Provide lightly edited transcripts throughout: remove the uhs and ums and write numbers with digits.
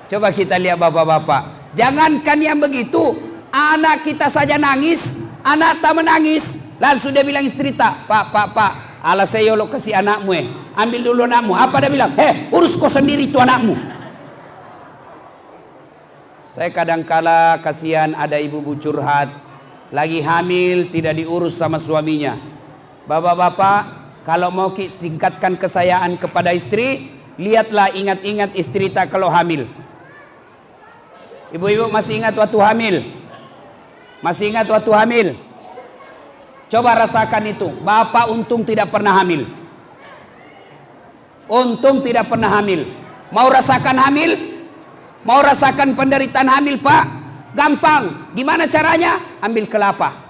Coba kita lihat bapak-bapak. Jangankan yang begitu, anak kita saja nangis, anak tak menangis. Langsung dia bilang istri tak, pak, ala saya lo kasih anakmu ambil dulu anakmu. Apa dia bilang? Urus kau sendiri itu anakmu. Saya kadangkala kasihan ada ibu-ibu curhat, lagi hamil tidak diurus sama suaminya. Bapak-bapak, kalau mau tingkatkan kesayaan kepada istri, lihatlah, ingat-ingat istri tak kalau hamil. Ibu-ibu masih ingat waktu hamil? Masih ingat waktu hamil? Coba rasakan itu. Bapak untung tidak pernah hamil. Untung tidak pernah hamil. Mau rasakan hamil? Mau rasakan penderitaan hamil, Pak? Gampang. Gimana caranya? Ambil kelapa.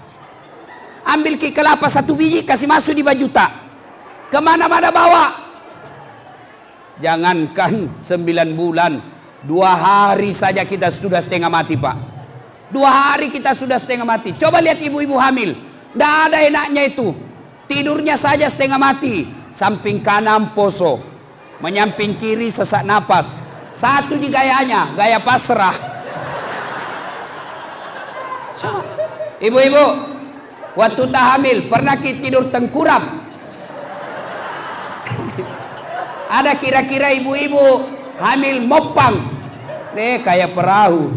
Ambil kelapa 1 biji, kasih masuk di baju tak. Kemana-mana bawa. Jangankan 9 bulan, 2 hari saja kita sudah setengah mati, Pak. 2 hari kita sudah setengah mati. Coba lihat ibu-ibu hamil. Tidak ada enaknya itu. Tidurnya saja setengah mati. Samping kanan poso, menyamping kiri sesak napas. Satu di gayanya, gaya pasrah. Coba. Ibu-ibu, waktu tak hamil, pernah kita tidur tengkurap? Ada kira-kira ibu-ibu hamil mopang, kayak perahu.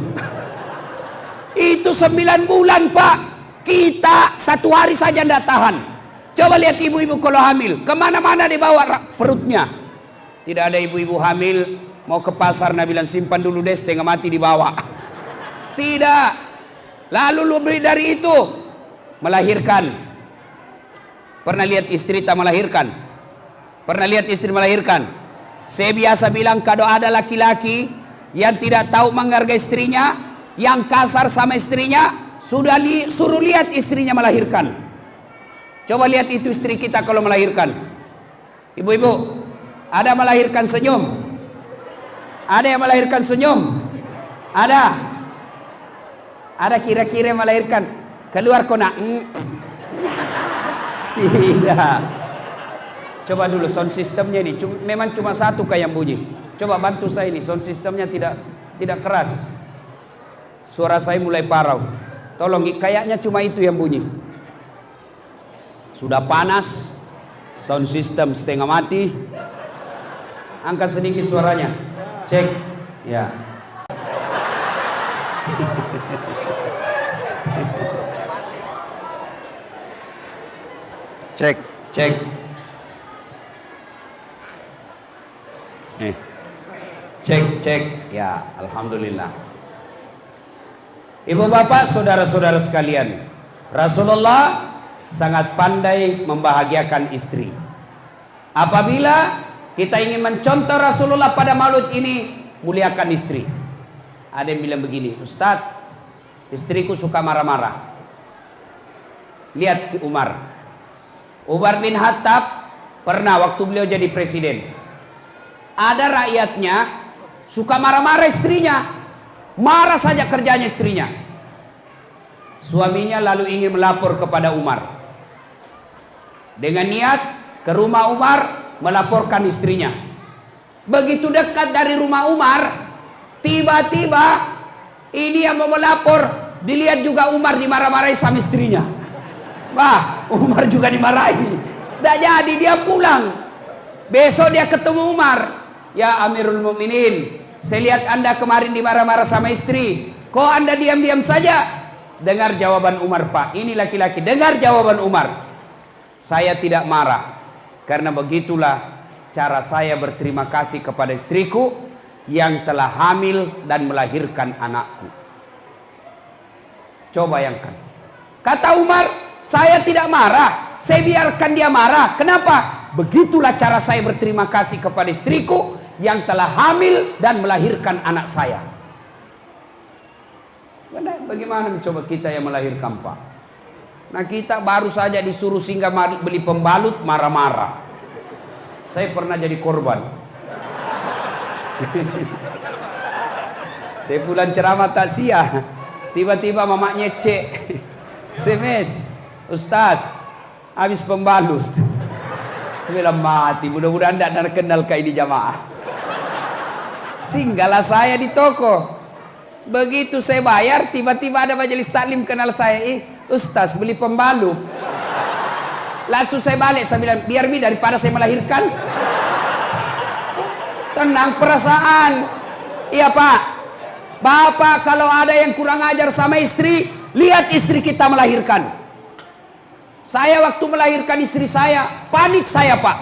Itu 9 bulan, Pak. Kita 1 hari saja tidak tahan. Coba lihat ibu-ibu kalau hamil, kemana-mana dibawa perutnya. Tidak ada ibu-ibu hamil mau ke pasar, nah bilang simpan dulu deh setengah mati dibawa. Tidak. Lalu lebih dari itu, melahirkan. Pernah lihat istri tak melahirkan? Pernah lihat istri melahirkan? Saya biasa bilang kalau ada laki-laki yang tidak tahu menghargai istrinya, yang kasar sama istrinya, suruh lihat istrinya melahirkan. Coba lihat itu istri kita kalau melahirkan. Ibu-ibu, ada melahirkan senyum? Ada yang melahirkan senyum? Ada? Ada kira-kira yang melahirkan keluar kona? Tidak. Coba dulu sound systemnya ini, memang cuma 1 kayak yang bunyi. Coba bantu saya ini, sound systemnya tidak keras. Suara saya mulai parau. Tolong, kayaknya cuma itu yang bunyi. Sudah panas, sound system setengah mati. Angkat sedikit suaranya. Cek. Ya. Cek. Cek. Ya, alhamdulillah. Ibu bapak, saudara-saudara sekalian, Rasulullah sangat pandai membahagiakan istri. Apabila kita ingin mencontoh Rasulullah pada maulid ini, muliakan istri. Ada yang bilang begini, Ustadz, istriku suka marah-marah. Lihat ke Umar bin Khattab, pernah waktu beliau jadi presiden, ada rakyatnya suka marah-marah istrinya, marah saja kerjanya istrinya. Suaminya lalu ingin melapor kepada Umar dengan niat ke rumah Umar melaporkan istrinya. Begitu dekat dari rumah Umar, tiba-tiba ini yang mau melapor, dilihat juga Umar dimarah-marahi sama istrinya. Wah, Umar juga dimarahi. Tidak jadi, dia pulang. Besok dia ketemu Umar. Ya Amirul Mukminin, saya lihat Anda kemarin dimarah-marah sama istri. Kok Anda diam-diam saja? Dengar jawaban Umar, Pak. Ini laki-laki. Dengar jawaban Umar. Saya tidak marah, karena begitulah cara saya berterima kasih kepada istriku yang telah hamil dan melahirkan anakku. Coba bayangkan. Kata Umar, saya tidak marah, saya biarkan dia marah. Kenapa? Begitulah cara saya berterima kasih kepada istriku yang telah hamil dan melahirkan anak saya. Bagaimana mencoba kita yang melahirkan, Pak? Nah, kita baru saja disuruh singgah beli pembalut, marah-marah. Saya pernah jadi korban. Saya pulang ceramah takziah, tiba-tiba mamanya cek, SMS, Ustaz, habis pembalut. Saya bilang mati, mudah-mudahan tidak kenal ke ini jamaah. Singgahlah saya di toko. Begitu saya bayar, tiba-tiba ada majelis taklim kenal saya. Ustaz beli pembalut. Langsung saya balik, saya bilang, biar daripada saya melahirkan. Tenang perasaan. Iya Pak. Bapak kalau ada yang kurang ajar sama istri, lihat istri kita melahirkan. Saya waktu melahirkan istri saya, panik saya Pak.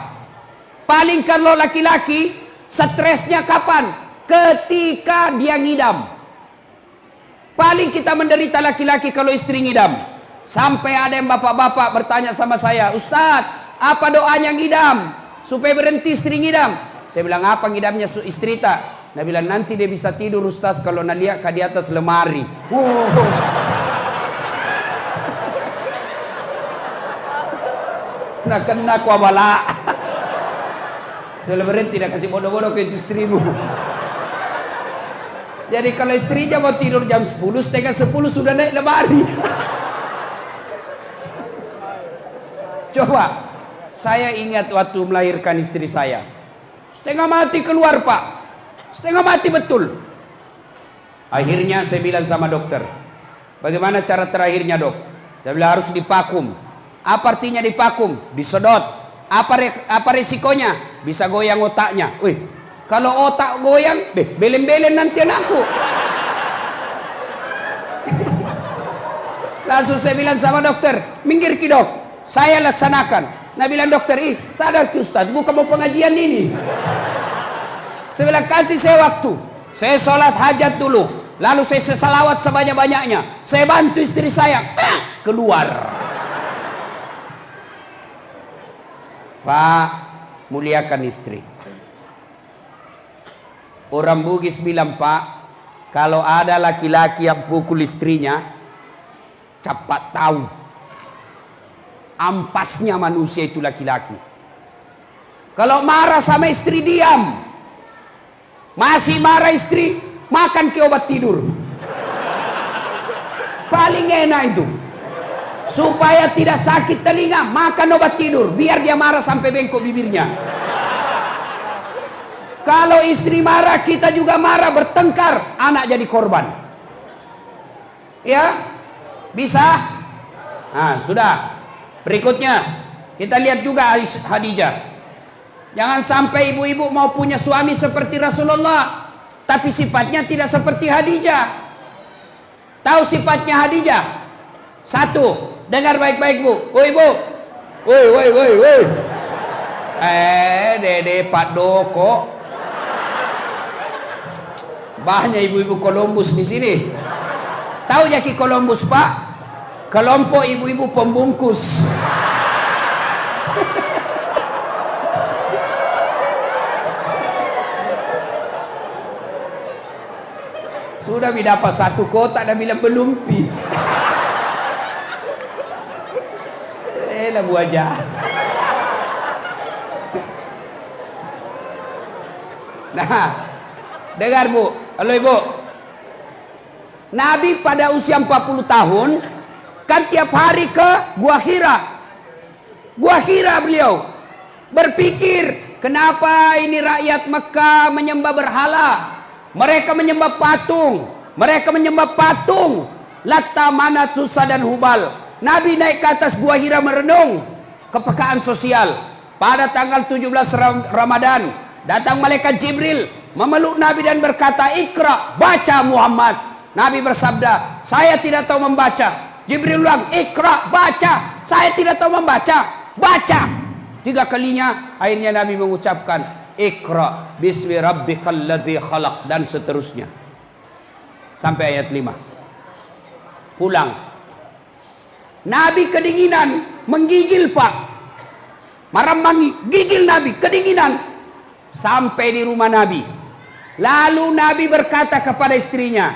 Paling kalau laki-laki, stresnya kapan? Ketika dia ngidam. Paling kita menderita laki-laki kalau istri ngidam. Sampai ada yang bapak-bapak bertanya sama saya, Ustadz, apa doanya ngidam? Supaya berhenti istri ngidam. Saya bilang, apa ngidamnya istri tak? Dia bilang, nanti dia bisa tidur Ustadz kalau naliak di atas lemari. Nah kena kuabala. Saya berhenti, dia kasih bodoh-bodoh ke istrimu. Jadi kalau istrinya mau tidur jam 10, setengah 10 sudah naik lemari. Coba, saya ingat waktu melahirkan istri saya. Setengah mati keluar Pak. Setengah mati betul. Akhirnya saya bilang sama dokter, bagaimana cara terakhirnya dok? Dia bilang harus dipakum. Apa artinya dipakum? Disedot. Apa resikonya? Bisa goyang otaknya. Wih. Kalau otak goyang, belen-belen nanti anakku. Langsung saya bilang sama dokter, minggir ki dok, saya laksanakan. Nah bilang dokter, sadar ki Ustaz, bukan mau pengajian ini. Saya bilang kasih saya waktu, saya sholat hajat dulu, lalu saya salawat sebanyak-banyaknya, saya bantu istri saya, keluar. Pak, muliakan istri. Orang Bugis bilang Pak, kalau ada laki-laki yang pukul istrinya, cepat tahu ampasnya manusia itu laki-laki. Kalau marah sama istri diam, masih marah istri, makan ke obat tidur. Paling enak itu. Supaya tidak sakit telinga, makan obat tidur, biar dia marah sampai bengkok bibirnya. Kalau istri marah, kita juga marah, bertengkar, anak jadi korban. Ya, bisa. Nah, sudah. Berikutnya, kita lihat juga Khadijah. Jangan sampai ibu-ibu mau punya suami seperti Rasulullah, tapi sifatnya tidak seperti Khadijah. Tahu sifatnya Khadijah? Satu, dengar baik-baik bu. Woi bu, woi. Dede Pak Doko. Banyak ibu-ibu Columbus di sini. Tahu Jaki Columbus Pak? Kelompok ibu-ibu pembungkus. Sudah dapat satu kotak dan bilang belum pi. Lah bu aja. Nah, dengar bu. Halo ibu. Nabi pada usia 40 tahun kan tiap hari ke Gua Hira. Gua Hira beliau berpikir, kenapa ini rakyat Mekah menyembah berhala? Mereka menyembah patung. Mereka menyembah patung Latta, Manat, Uzza dan Hubal. Nabi naik ke atas Gua Hira merenung. Kepekaan sosial. Pada tanggal 17 Ramadan datang malaikat Jibril memeluk Nabi dan berkata, Iqra, baca Muhammad. Nabi bersabda, saya tidak tahu membaca. Jibril ulang, Iqra, baca. Saya tidak tahu membaca. Baca. 3 kalinya akhirnya Nabi mengucapkan, Iqra bismi rabbikal ladzi khalaq, dan seterusnya sampai ayat 5. Pulang. Nabi kedinginan, menggigil Pak. Maramangi, gigil Nabi, kedinginan. Sampai di rumah Nabi. Lalu Nabi berkata kepada istrinya,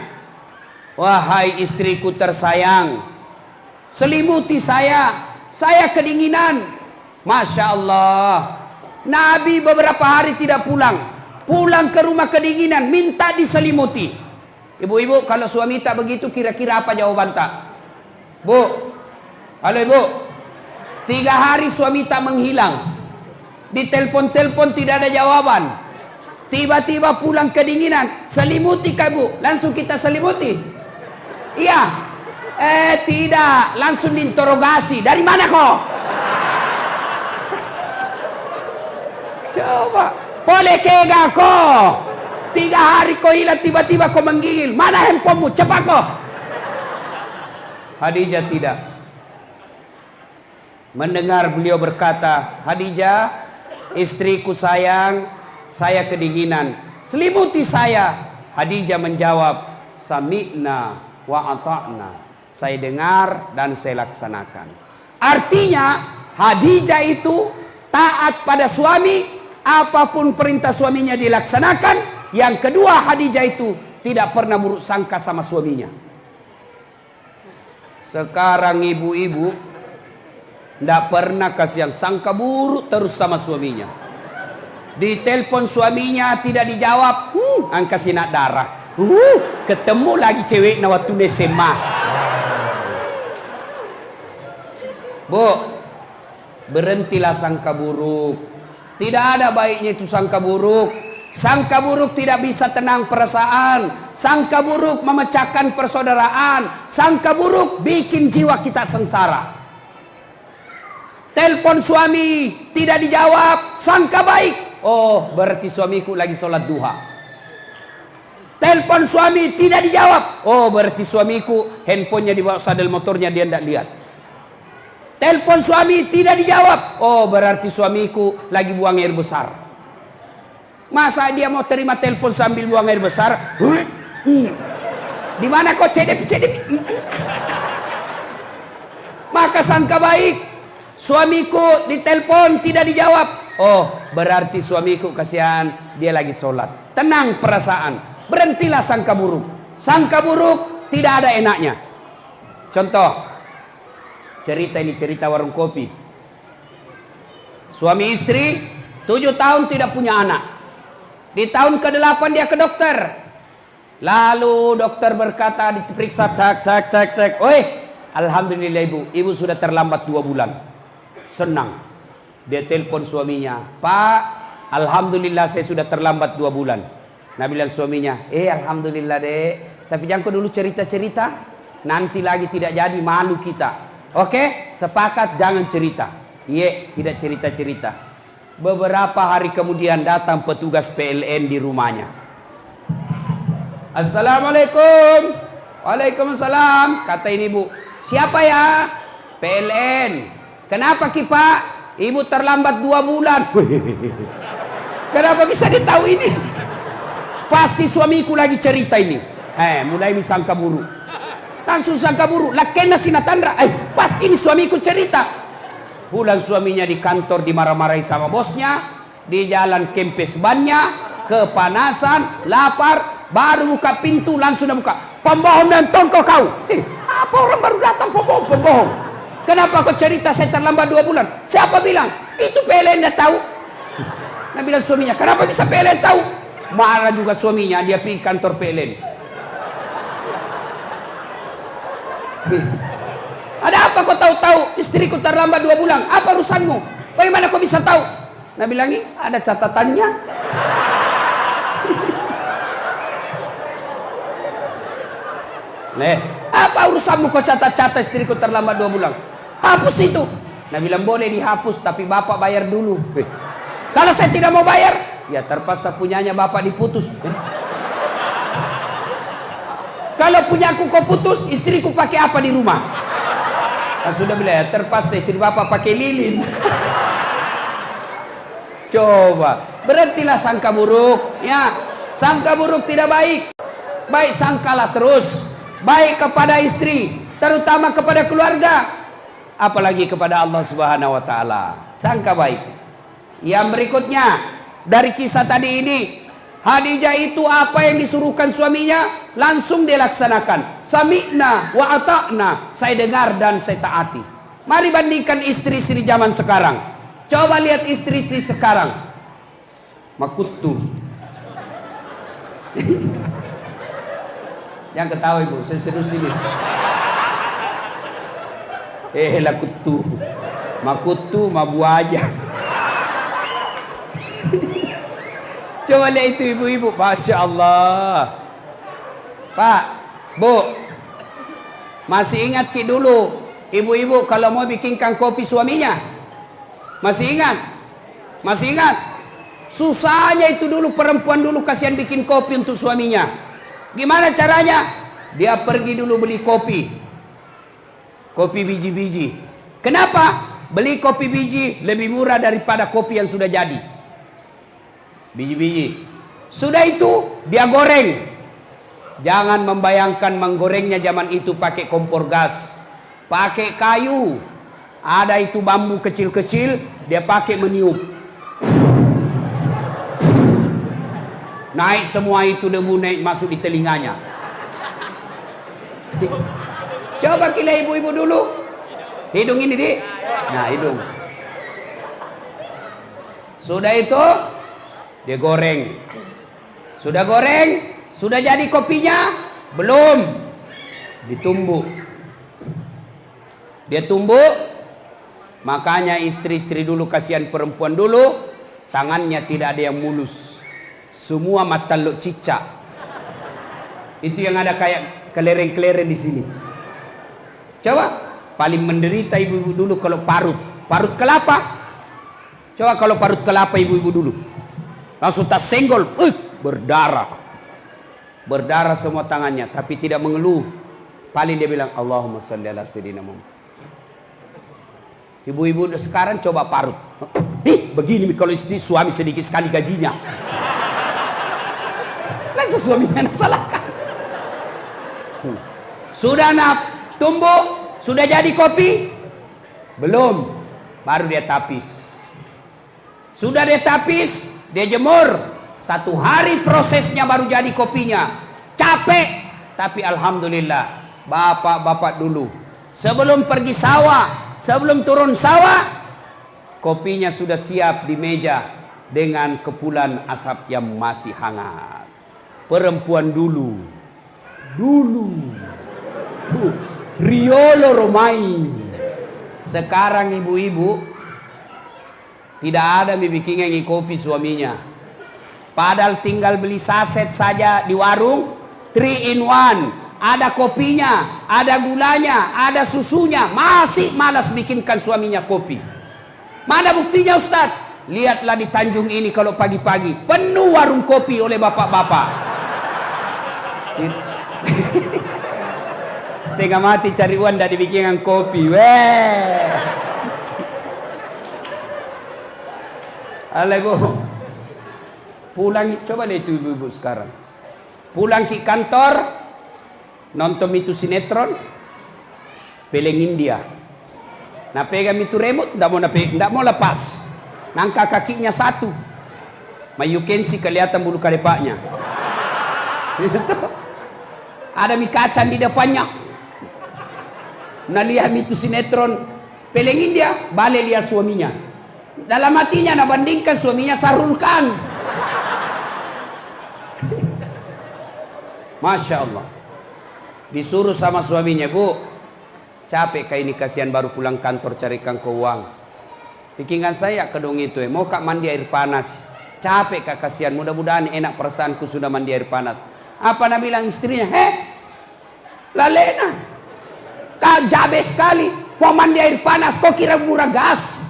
wahai istriku tersayang, selimuti saya kedinginan. Masya Allah. Nabi beberapa hari tidak pulang. Pulang ke rumah kedinginan, minta diselimuti. Ibu-ibu, kalau suami tak begitu, kira-kira apa jawaban tak? Bu, halo ibu, 3 hari suami tak menghilang. Ditelepon-telepon tidak ada jawaban. tiba-tiba pulang kedinginan, selimuti kah Bu? Langsung kita selimuti. Iya. Tidak, langsung diinterogasi. Dari mana kok? Coba. Boleh kega kok. 3 hari kau hilang, tiba-tiba kau menggigil. Mana handphonemu? Cepat kok. Khadijah tidak. Mendengar beliau berkata, Khadijah, istriku sayang, saya kedinginan, selimuti saya. Khadijah menjawab, sami'na wa ata'na. Saya dengar dan saya laksanakan. Artinya Khadijah itu taat pada suami, apapun perintah suaminya dilaksanakan. Yang kedua, Khadijah itu tidak pernah buruk sangka sama suaminya. Sekarang ibu-ibu tidak pernah kasih yang sangka buruk terus sama suaminya. Ditelepon suaminya tidak dijawab, angka sinak darah. Ketemu lagi cewek na waktu SMA. Bu, berhentilah sangka buruk. Tidak ada baiknya itu sangka buruk. Sangka buruk tidak bisa tenang perasaan. Sangka buruk memecahkan persaudaraan. Sangka buruk bikin jiwa kita sengsara. Telepon suami tidak dijawab, sangka baik. Oh, berarti suamiku lagi sholat duha. Telepon suami tidak dijawab. Oh, berarti suamiku handphonenya di bawah sadel motornya dia tidak lihat. Telepon suami tidak dijawab. Oh, berarti suamiku lagi buang air besar. Masa dia mau terima telepon sambil buang air besar? Di mana kok cedep? Maka sangka baik. Suamiku ditelepon tidak dijawab. Oh, berarti suamiku kasihan, dia lagi sholat. Tenang perasaan. Berhentilah sangka buruk. Sangka buruk tidak ada enaknya. Contoh. Cerita ini cerita warung kopi. Suami istri 7 tahun tidak punya anak. Di tahun ke-8 dia ke dokter. Lalu dokter berkata, diperiksa tak. Oi, alhamdulillah ibu sudah terlambat 2 bulan. Senang. Dia telepon suaminya, Pak, alhamdulillah saya sudah terlambat 2 bulan. Nah bilang suaminya, alhamdulillah dek, tapi jangan kau dulu cerita-cerita, nanti lagi tidak jadi, malu kita. Oke, sepakat jangan cerita. Iya, tidak cerita-cerita. Beberapa hari kemudian datang petugas PLN di rumahnya. Assalamualaikum. Waalaikumsalam. Kata ini ibu, siapa ya? PLN. Kenapa Ki Pak? Ibu terlambat 2 bulan. Kenapa bisa ditahu ini? Pasti suamiku lagi cerita ini. Mulai misangka buruk. Langsung sangka buruk. Lakena sinatandra. Pasti ini suamiku cerita. Pulang suaminya di kantor dimarah-marahi sama bosnya. Di jalan kempes bannya. Kepanasan. Lapar. Baru buka pintu langsung dia buka. Pembohong dan tongkol kau. Apa orang baru datang pembohong? Kenapa kau cerita saya terlambat 2 bulan? Siapa bilang? Itu PLN dah tahu. Nah bilang suaminya, kenapa bisa PLN tahu? Marah juga suaminya, dia pergi kantor PLN. Ada apa kau tahu-tahu istriku terlambat 2 bulan? Apa urusanmu? Bagaimana kau bisa tahu? Nah bilang, ada catatannya. Apa urusanmu kau catat-catat istriku terlambat 2 bulan? Hapus itu. Nah bilang boleh dihapus tapi bapak bayar dulu. Kalau saya tidak mau bayar, ya terpaksa punyanya bapak diputus. Kalau punyaku kau putus, istriku pakai apa di rumah? Nah, sudah bilang ya terpaksa istri bapak pakai lilin. Coba berhentilah sangka buruk. Ya, sangka buruk tidak baik. Baik sangkalah terus. Baik kepada istri, terutama kepada keluarga. Apalagi kepada Allah Subhanahu wa taala. Sangka baik. Yang berikutnya dari kisah tadi ini, Khadijah itu apa yang disuruhkan suaminya langsung dilaksanakan. Sami'na wa ata'na, saya dengar dan saya taati. Mari bandingkan istri-istri zaman sekarang. Coba lihat istri-istri sekarang. Makutu. Yang ketawa ibu, saya serius ini. Lakutu, makutu, mabu aja. Coba lihat itu ibu-ibu, Masya Allah. Pak, Bu, masih ingat ki dulu ibu-ibu kalau mau bikinkan kopi suaminya? Masih ingat? Masih ingat? Susahnya itu dulu perempuan dulu kasihan bikin kopi untuk suaminya. Gimana caranya? Dia pergi dulu beli kopi. Kopi biji-biji. Kenapa? Beli kopi biji lebih murah daripada kopi yang sudah jadi. Biji-biji. Sudah itu dia goreng. Jangan membayangkan menggorengnya zaman itu pakai kompor gas. Pakai kayu. Ada itu bambu kecil-kecil, dia pakai meniup. Naik semua itu debu naik masuk di telinganya. Coba kira ibu-ibu dulu. Hidung ini, Dik. Nah, hidung. Sudah itu dia goreng. Sudah goreng, sudah jadi kopinya? Belum. Ditumbuk. Dia tumbuk. Makanya istri-istri dulu, kasihan perempuan dulu, tangannya tidak ada yang mulus. Semua mata lo cicak. Itu yang ada kayak kelereng-kelereng di sini. Coba, paling menderita ibu-ibu dulu kalau parut kelapa. Coba kalau parut kelapa ibu-ibu dulu, langsung tas senggol, berdarah. Berdarah semua tangannya, tapi tidak mengeluh. Paling dia bilang, Allahumma sholli ala sayyidina Muhammad. Ibu-ibu sekarang coba parut. Begini kalau istri suami sedikit sekali gajinya. Langsung suaminya salahkan. Sudah tumbuk, sudah jadi kopi? Belum. Baru dia tapis. Sudah dia tapis, dia jemur. 1 hari prosesnya baru jadi kopinya. Capek, tapi alhamdulillah. Bapak-bapak dulu, sebelum pergi sawah, sebelum turun sawah, kopinya sudah siap di meja dengan kepulan asap yang masih hangat. Perempuan dulu Riolo Romai. Sekarang ibu-ibu tidak ada bikin kopi suaminya. Padahal tinggal beli saset saja di warung, 3 in 1. Ada kopinya, ada gulanya, ada susunya. Masih malas bikinkan suaminya kopi. Mana buktinya Ustadz? Lihatlah di Tanjung ini kalau pagi-pagi penuh warung kopi oleh bapak-bapak. Setengah mati cari uang dari bikinan kopi. Weh. Alah bu. Pulang, coba deh itu ibu-ibu sekarang. Pulang ke kantor, nonton itu sinetron, peleng India. Nah pegang itu remote, nggak mau lepas. Nangka kakinya satu. You can see kelihatan bulu kalepaknya. Ada mie kacang di depannya. Nah lihat itu sinetron, peleng India, balik lihat suaminya. Dalam hatinya nak bandingkan suaminya Sahrul Khan. Masya Allah. Disuruh sama suaminya, Bu, capek kayak ini, kasihan baru pulang kantor carikan ke uang. Pikiran saya kedong itu, mau kak mandi air panas. Capek kak, kasihan, mudah-mudahan enak perasaanku sudah mandi air panas. Apa nak bilang istrinya? Lalena, kak jabe sekali, mau mandi air panas, kok kira murah gas?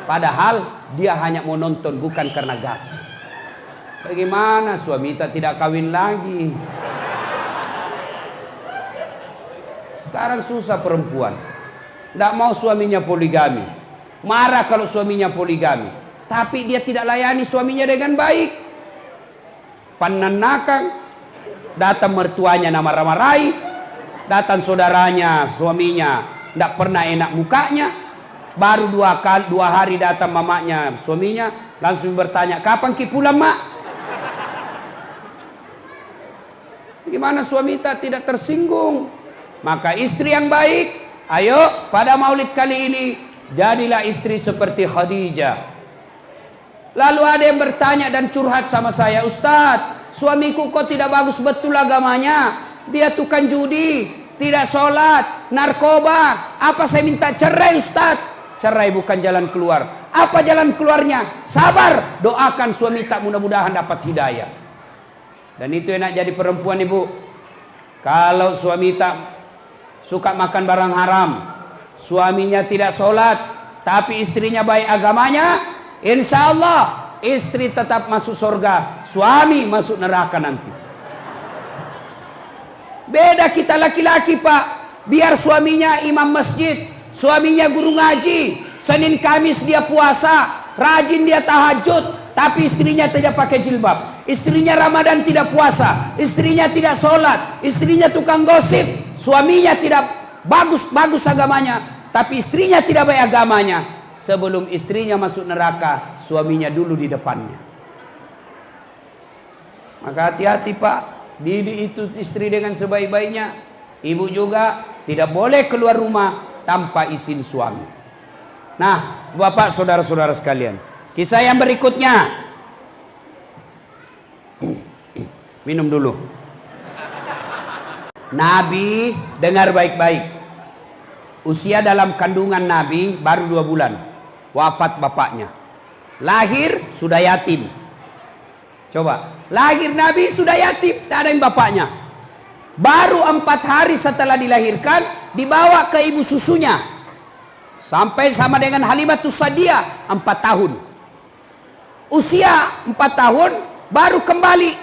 Padahal dia hanya mau nonton, bukan karena gas. Bagaimana suami kita tidak kawin lagi? Sekarang susah perempuan. Tidak mau suaminya poligami. Marah kalau suaminya poligami. Tapi dia tidak layani suaminya dengan baik. Pananakan. Datang mertuanya nama ramai. Datang saudaranya, suaminya tidak pernah enak mukanya. Baru 2 hari datang mamanya, suaminya langsung bertanya, kapan ki pulang mak? Gimana suami tidak tersinggung? Maka istri yang baik, ayo pada maulid kali ini jadilah istri seperti Khadijah. Lalu ada yang bertanya dan curhat sama saya, Ustadz, suamiku kok tidak bagus betul agamanya, dia tukang judi, tidak sholat, narkoba, apa saya minta cerai Ustadz? Cerai bukan jalan keluar. Apa jalan keluarnya? Sabar, doakan suami tak, mudah-mudahan dapat hidayah. Dan itu enak jadi perempuan, ibu. Kalau suami tak suka makan barang haram, suaminya tidak sholat, tapi istrinya baik agamanya, insya Allah istri tetap masuk surga, suami masuk neraka nanti. Beda kita laki-laki, Pak. Biar suaminya imam masjid, suaminya guru ngaji, Senin Kamis dia puasa, rajin dia tahajud, tapi istrinya tidak pakai jilbab. Istrinya Ramadan tidak puasa, istrinya tidak sholat, istrinya tukang gosip, suaminya tidak bagus agamanya, tapi istrinya tidak baik agamanya. Sebelum istrinya masuk neraka, suaminya dulu di depannya. Maka hati-hati, Pak. Didik itu istri dengan sebaik-baiknya. Ibu juga tidak boleh keluar rumah tanpa izin suami. Nah, Bapak, saudara-saudara sekalian, kisah yang berikutnya. Minum dulu. Nabi, dengar baik-baik. Usia dalam kandungan Nabi baru 2 bulan. Wafat bapaknya. Lahir sudah yatim. Coba, lahir Nabi sudah yatim, tak ada yang bapaknya. Baru 4 hari setelah dilahirkan, dibawa ke ibu susunya. Sampai sama dengan Halimatus Sa'diyah 4 tahun. Usia 4 tahun baru kembali.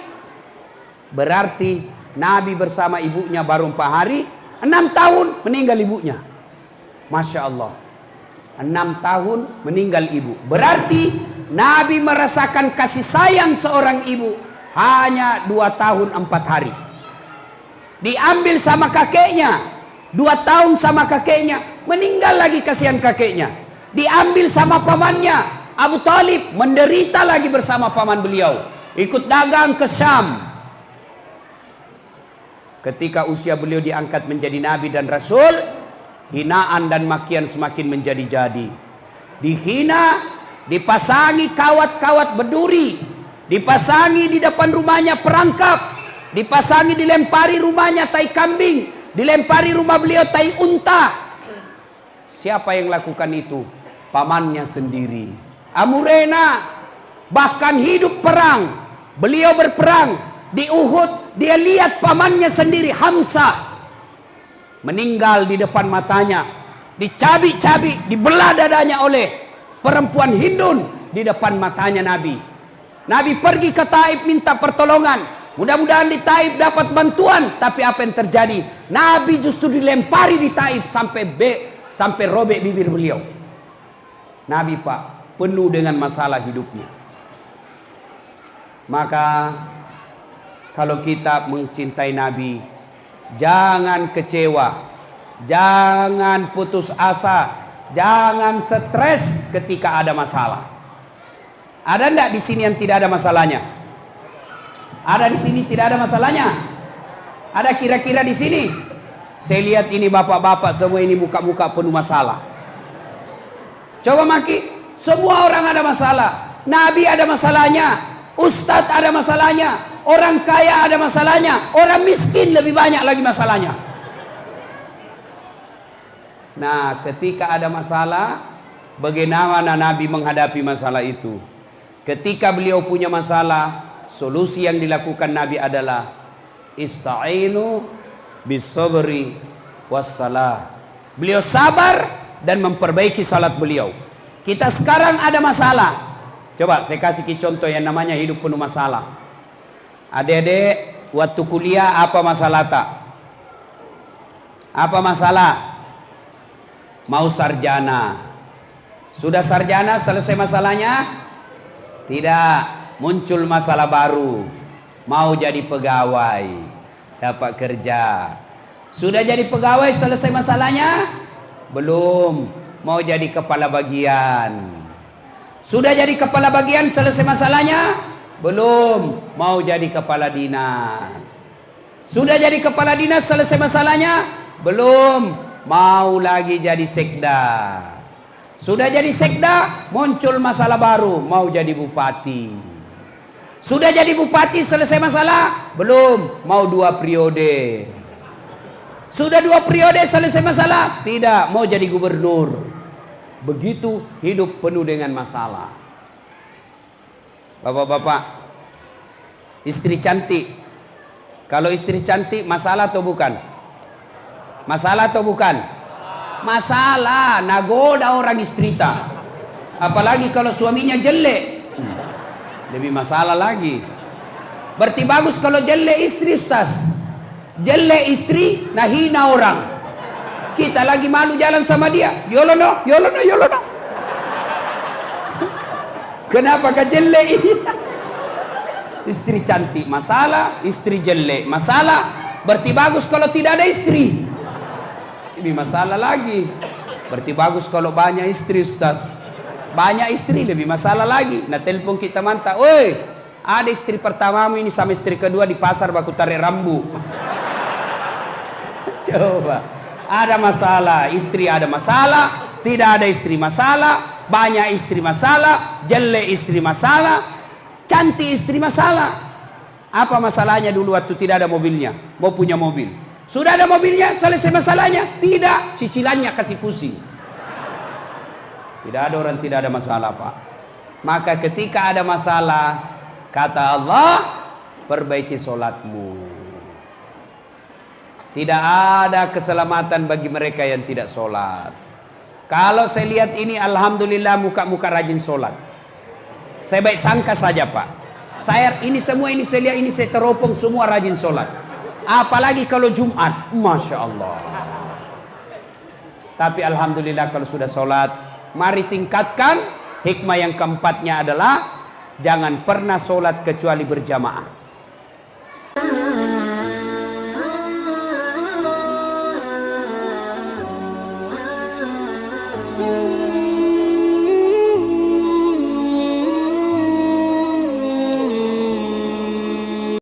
Berarti Nabi bersama ibunya baru 4 hari, 6 tahun meninggal ibunya. Masya Allah. 6 tahun meninggal ibu. Berarti Nabi merasakan kasih sayang seorang ibu hanya 2 tahun 4 hari. Diambil sama kakeknya, 2 tahun sama kakeknya, meninggal lagi kasihan kakeknya. Diambil sama pamannya, Abu Talib, menderita lagi bersama paman beliau. Ikut dagang ke Syam. Ketika usia beliau diangkat menjadi Nabi dan Rasul, hinaan dan makian semakin menjadi-jadi. Dihina, dipasangi kawat-kawat berduri, dipasangi di depan rumahnya perangkap, dipasangi dilempari rumahnya tai kambing, dilempari rumah beliau tai unta. Siapa yang lakukan itu? Pamannya sendiri. Amurena, bahkan hidup perang. Beliau berperang di Uhud, dia lihat pamannya sendiri Hamzah meninggal di depan matanya, dicabik-cabik, dibelah dadanya oleh perempuan Hindun di depan matanya Nabi. Nabi pergi ke Taif minta pertolongan, mudah-mudahan di Taif dapat bantuan, tapi apa yang terjadi? Nabi justru dilempari di Taif sampai robek bibir beliau. Nabi, Pak, penuh dengan masalah hidupnya. Maka kalau kita mencintai Nabi, jangan kecewa, jangan putus asa, jangan stres ketika ada masalah. Ada enggak di sini yang tidak ada masalahnya? Ada di sini tidak ada masalahnya? Ada kira-kira di sini? Saya lihat ini bapak-bapak semua ini muka-muka penuh masalah. Coba maki, semua orang ada masalah. Nabi ada masalahnya, ustadz ada masalahnya, orang kaya ada masalahnya, orang miskin lebih banyak lagi masalahnya. Nah, ketika ada masalah, bagaimana Nabi menghadapi masalah itu? Ketika beliau punya masalah, solusi yang dilakukan Nabi adalah ista'inu bis-sabri was-salah. Beliau sabar dan memperbaiki salat beliau. Kita sekarang ada masalah. Coba saya kasih contoh yang namanya hidup penuh masalah. Adik-adik, waktu kuliah apa masalah tak? Apa masalah? Mau sarjana. Sudah sarjana selesai masalahnya? Tidak, muncul masalah baru. Mau jadi pegawai, dapat kerja. Sudah jadi pegawai selesai masalahnya? Belum, mau jadi kepala bagian. Sudah jadi kepala bagian selesai masalahnya? Belum, mau jadi kepala dinas. Sudah jadi kepala dinas selesai masalahnya? Belum, mau lagi jadi sekda. Sudah jadi sekda, muncul masalah baru, mau jadi bupati. Sudah jadi bupati selesai masalah? Belum, mau 2 periode. Sudah 2 periode selesai masalah? Tidak, mau jadi gubernur. Begitu hidup penuh dengan masalah. Bapak-bapak, istri cantik. Kalau istri cantik masalah atau bukan? Masalah atau bukan? Masalah, nagoda orang istri tak. Apalagi kalau suaminya jelek, lebih masalah lagi. Berarti bagus kalau jelek istri, Ustaz. Jelek istri, nah hina orang. Kita lagi malu jalan sama dia. Yolono, yolono, yolono. Kenapa ke jelek ini? Istri cantik masalah, istri jelek masalah. Berarti bagus kalau tidak ada istri. Lebih masalah lagi. Berarti bagus kalau banyak istri, Ustaz. Banyak istri lebih masalah lagi. Nah telepon kita mantap. Woi, ada istri pertamamu ini sama istri kedua di pasar baku tarik rambu. Coba. Ada masalah, istri ada masalah, tidak ada istri masalah, banyak istri masalah, jelek istri masalah, cantik istri masalah. Apa masalahnya dulu waktu tidak ada mobilnya? Mau punya mobil. Sudah ada mobilnya, selesai masalahnya? Tidak, cicilannya kasih pusing. Tidak ada orang tidak ada masalah, Pak. Maka ketika ada masalah, kata Allah, perbaiki solatmu. Tidak ada keselamatan bagi mereka yang tidak sholat. Kalau saya lihat ini, alhamdulillah muka-muka rajin sholat. Saya baik sangka saja, Pak. Saya ini semua ini saya lihat ini saya teropong semua rajin sholat. Apalagi kalau Jumat, masya Allah. Tapi alhamdulillah kalau sudah sholat, mari tingkatkan. Hikmah yang keempatnya adalah jangan pernah sholat kecuali berjamaah.